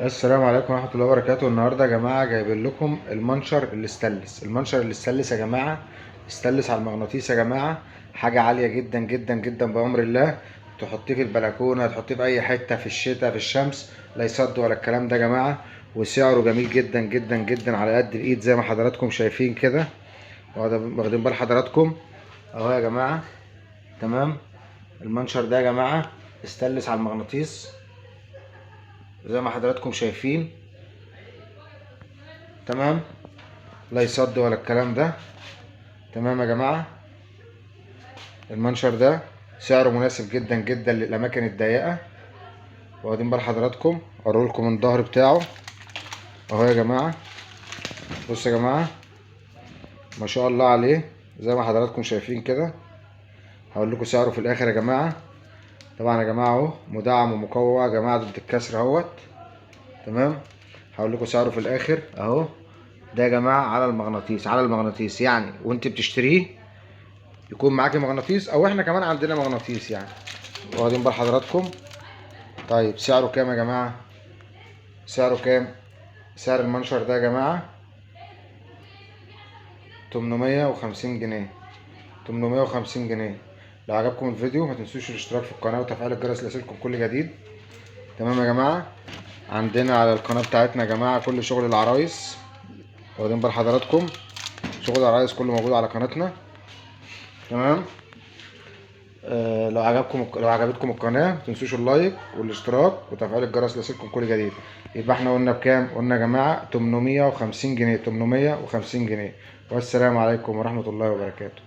السلام عليكم ورحمة الله وبركاته. النهاردة يا جماعة جايبين لكم المنشر الاستانلس. المنشر الاستانلس يا جماعة استانلس على المغناطيس يا جماعة، حاجة عالية جدا جدا جدا بأمر الله. تحطيه في البلكونة، تحطيه في أي حتة، في الشتاء في الشمس، لا يصد ولا الكلام ده يا جماعة. وسعره جميل جدا جدا جدا على قد الإيد زي ما حضراتكم شايفين كده. واخدين بال حضراتكم أهو يا جماعة. تمام. المنشر ده يا جماعة استانلس على المغناطيس زي ما حضراتكم شايفين. تمام. لا يصد ولا الكلام ده. تمام يا جماعة. المنشر ده سعره مناسب جدا جدا للأماكن الضيقة. واخدين بال حضراتكم، اوريلكم من الظهر بتاعه اهو يا جماعة. بصوا يا جماعة، ما شاء الله عليه زي ما حضراتكم شايفين كده. هقول لكم سعره في الآخر يا جماعة. طبعا يا جماعة اهو مدعم ومقوى يا جماعة ضد الكسر اهوت. تمام. هقول لكم سعره في الآخر اهو. ده يا جماعة على المغناطيس، على المغناطيس يعني وانت بتشتريه يكون معاكي مغناطيس، او احنا كمان عندنا مغناطيس يعني. واخدين بال حضراتكم. طيب سعره كام يا جماعة؟ سعره كام؟ سعر المنشر ده يا جماعة 850 جنيه. 850 جنيه. لو عجبكم الفيديو ما تنسوش الاشتراك في القناة وتفعيل الجرس ليصلكم كل جديد. تمام يا جماعة. عندنا على القناة بتاعتنا يا جماعة كل شغل العرايس. واخدين بال حضراتكم، شغل العرايس كله موجود على قناتنا. تمام. لو عجبتكم القناة متنسوش اللايك والاشتراك وتفعيل الجرس ليصلكم كل جديد. يبقى احنا قلنا بكام؟ قلنا يا جماعة 850 جنيه. 850 جنيه. والسلام عليكم ورحمة الله وبركاته.